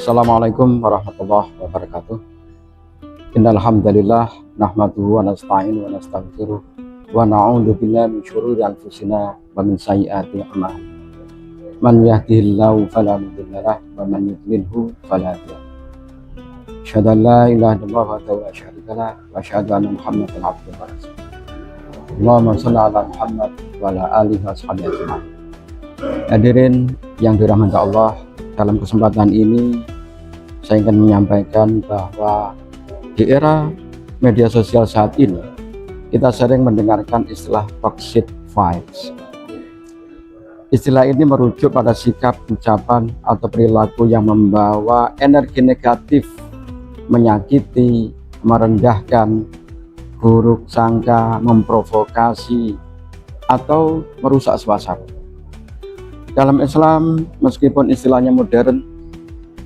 Assalamualaikum warahmatullahi wabarakatuh. Innal hamdalillah nahmaduhu wa nasta'inu wa nastaghfiruh wa na'udzu billahi min syururi anfusina wa min sayyiati a'malina. Man yahdihillahu fala mudilla lahu wa man yudlilhu fala hadiya lahu. Asyhadu an la ilaha illallah wa la syarika lahu wa asyhadu anna Muhammadan abduhu wa rasuluh. Allahumma shalli ala Muhammad wa ala alihi washabihi ajmain. Hadirin yang dirahmati Allah, dalam kesempatan ini saya ingin menyampaikan bahwa di era media sosial saat ini kita sering mendengarkan istilah toxic vibes. Istilah ini merujuk pada sikap, ucapan, atau perilaku yang membawa energi negatif, menyakiti, merendahkan, buruk sangka, memprovokasi, atau merusak suasana. Dalam Islam, meskipun istilahnya modern,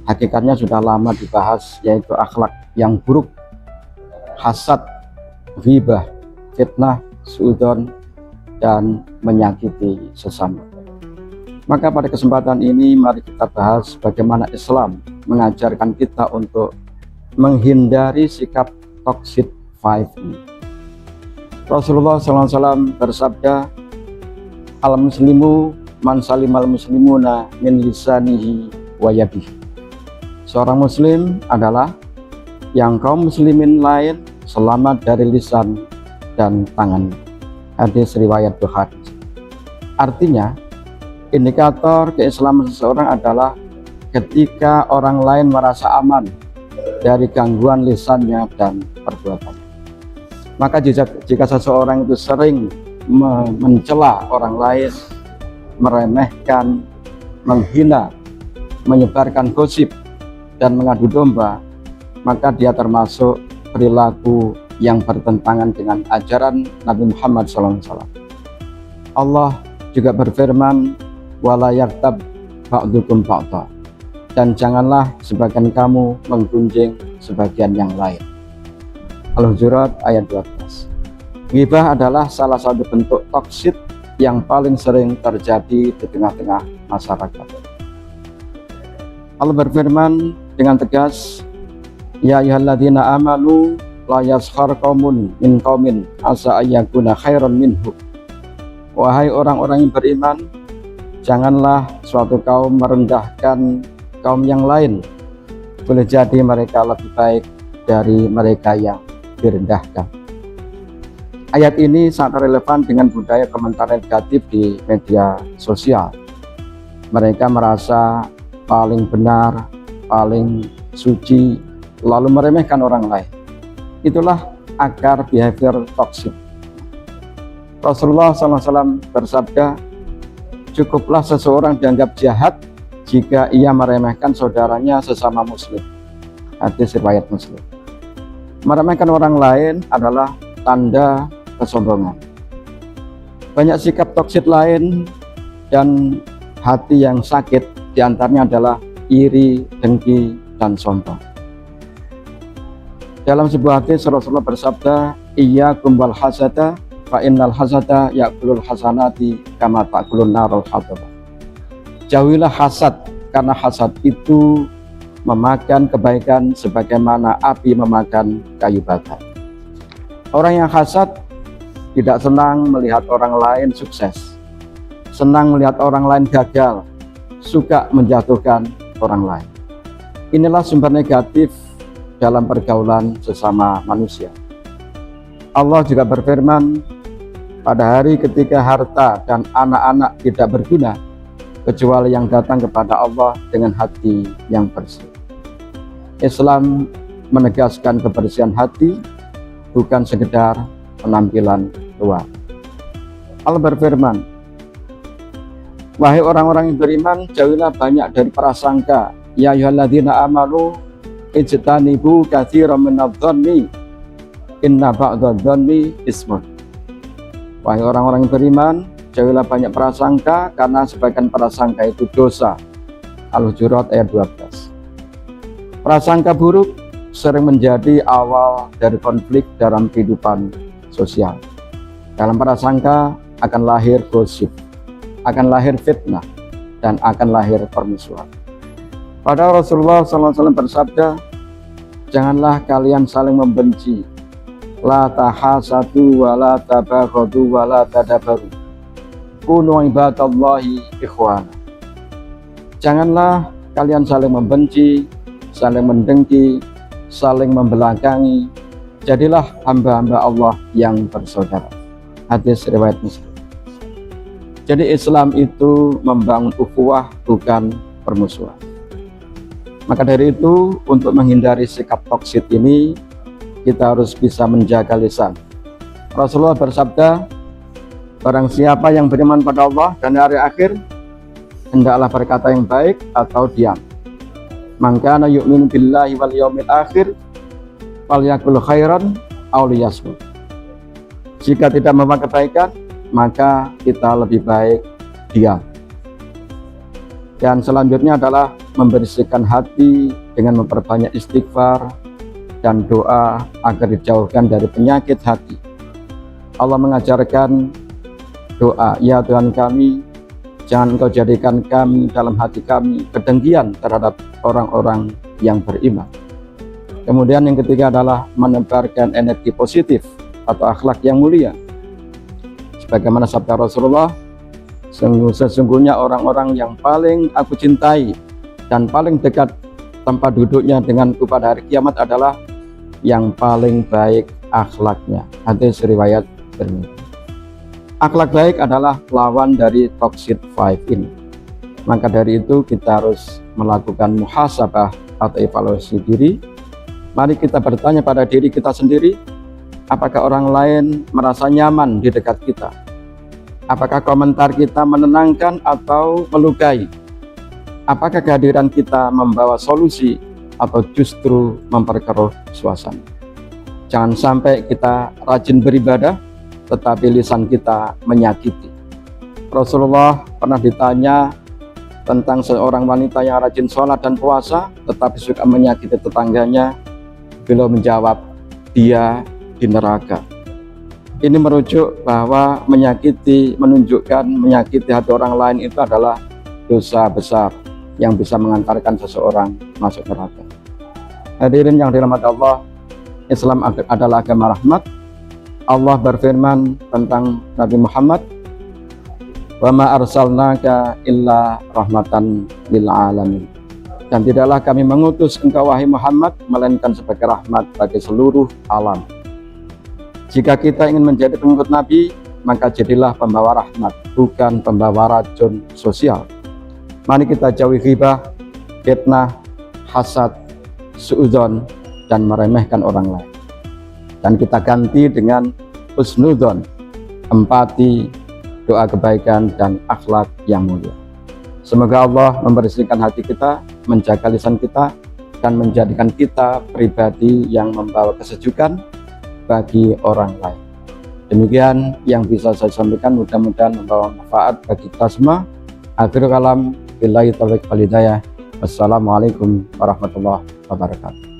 hakikatnya sudah lama dibahas, yaitu akhlak yang buruk, hasad, ghibah, fitnah, suudzon, dan menyakiti sesama. Maka pada kesempatan ini mari kita bahas bagaimana Islam mengajarkan kita untuk menghindari sikap toxic vibe ini. Rasulullah SAW bersabda, al-muslimu man salimal muslimuna min lisanihi wa yadihi. Seorang muslim adalah yang kaum muslimin lain selamat dari lisan dan tangan. Hadis riwayat Bukhari. Artinya, indikator keislaman seseorang adalah ketika orang lain merasa aman dari gangguan lisannya dan perbuatannya. Maka jika seseorang itu sering mencela orang lain, meremehkan, menghina, menyebarkan gosip, dan mengadu domba, maka dia termasuk perilaku yang bertentangan dengan ajaran Nabi Muhammad SAW. Allah juga berfirman, wala yaghtab ba'dukum ba'dha, dan janganlah sebagian kamu menggunjing sebagian yang lain. Al-Hujurat ayat 12. Ghibah adalah salah satu bentuk toksik yang paling sering terjadi di tengah-tengah masyarakat. Allah berfirman dengan tegas, ya ayyuhalladzina amanu la yaskhar qaumun min qaumin asa ayyakuna khairan minhu. Wahai orang-orang yang beriman, janganlah suatu kaum merendahkan kaum yang lain. Boleh jadi mereka lebih baik dari mereka yang direndahkan. Ayat ini sangat relevan dengan budaya komentar negatif di media sosial. Mereka merasa paling benar, paling suci, lalu meremehkan orang lain. Itulah akar behavior toksik. Rasulullah SAW bersabda, cukuplah seseorang dianggap jahat jika ia meremehkan saudaranya sesama muslim. Hadis riwayat Muslim. Meremehkan orang lain adalah tanda kesombongan. Banyak sikap toksik lain dan hati yang sakit, diantaranya adalah iri, dengki, dan sombong. Dalam sebuah hadis Rasulullah bersabda, iyyakum wal hasada fa innal hasada ya'kulul hasanati kama ta'kulun narul hatabah. Jauhilah hasad, karena hasad itu memakan kebaikan sebagaimana api memakan kayu bakar. Orang yang hasad tidak senang melihat orang lain sukses, senang melihat orang lain gagal, suka menjatuhkan orang lain. Inilah sumber negatif dalam pergaulan sesama manusia. Allah juga berfirman, pada hari ketika harta dan anak-anak tidak berguna, kecuali yang datang kepada Allah dengan hati yang bersih. Islam menegaskan kebersihan hati, bukan sekedar penampilan luar. Allah berfirman, wahai orang-orang yang beriman, jauhilah banyak dari prasangka, ya ayyuhalladzina amanu ijtanibu katsiran minadh-dhanni inna ba'dadh-dhanni ismun. Wahai orang-orang yang beriman, jauhilah banyak prasangka, karena sebagian prasangka itu dosa. Al-Hujurat ayat 12. Prasangka buruk sering menjadi awal dari konflik dalam kehidupan sosial. Dalam prasangka akan lahir gosip, akan lahir fitnah, dan akan lahir permusuhan. Padahal Rasulullah SAW bersabda, janganlah kalian saling membenci, la tahasadu wa la tabaghadu wa la tadabaru, kunu ibadallahi ikhwana. Janganlah kalian saling membenci, saling mendengki, saling membelakangi. Jadilah hamba-hamba Allah yang bersaudara. Hadis riwayat Muslim. Jadi Islam itu membangun ukhuwah, bukan permusuhan. Maka dari itu, untuk menghindari sikap toksit ini, kita harus bisa menjaga lisan. Rasulullah bersabda, barang siapa yang beriman pada Allah dan hari akhir, hendaklah berkata yang baik atau diam. Man kana yu'minu billahi wal yaumil akhir falyakul khairan aw liyasmut. Jika tidak membawa kebaikan, maka kita lebih baik diam. Dan selanjutnya adalah membersihkan hati dengan memperbanyak istighfar dan doa agar dijauhkan dari penyakit hati. Allah mengajarkan doa, ya Tuhan kami, jangan Engkau jadikan kami dalam hati kami kedengkian terhadap orang-orang yang beriman. Kemudian yang ketiga adalah menebarkan energi positif atau akhlak yang mulia. Sebagaimana sabda Rasulullah, sesungguhnya orang-orang yang paling aku cintai dan paling dekat tempat duduknya denganku pada hari kiamat adalah yang paling baik akhlaknya. Hadis riwayat Tirmidzi. Akhlak baik adalah lawan dari toxic vibe ini. Maka dari itu kita harus melakukan muhasabah atau evaluasi diri. Mari kita bertanya pada diri kita sendiri, apakah orang lain merasa nyaman di dekat kita? Apakah komentar kita menenangkan atau melukai? Apakah kehadiran kita membawa solusi atau justru memperkeruh suasana? Jangan sampai kita rajin beribadah, tetapi lisan kita menyakiti. Rasulullah pernah ditanya tentang seorang wanita yang rajin sholat dan puasa, tetapi suka menyakiti tetangganya. Beliau menjawab, dia di neraka. Ini merujuk bahwa menunjukkan menyakiti hati orang lain itu adalah dosa besar yang bisa mengantarkan seseorang masuk neraka. Hadirin yang dirahmati Allah, Islam adalah agama rahmat. Allah berfirman tentang Nabi Muhammad, wa ma arsalnaka illa rahmatan lil alamin. Dan tidaklah kami mengutus engkau wahai Muhammad melainkan sebagai rahmat bagi seluruh alam. Jika kita ingin menjadi pengikut Nabi, maka jadilah pembawa rahmat, bukan pembawa racun sosial. Mari kita jauhi ghibah, fitnah, hasad, suudzon, dan meremehkan orang lain. Dan kita ganti dengan husnudzon, empati, doa kebaikan, dan akhlak yang mulia. Semoga Allah membersihkan hati kita, menjaga lisan kita, dan menjadikan kita pribadi yang membawa kesejukan bagi orang lain. Demikian yang bisa saya sampaikan, mudah-mudahan membawa manfaat bagi kita semua. Akhirul kalam, billahi taufiq wal hidayah. Wassalamualaikum warahmatullahi wabarakatuh.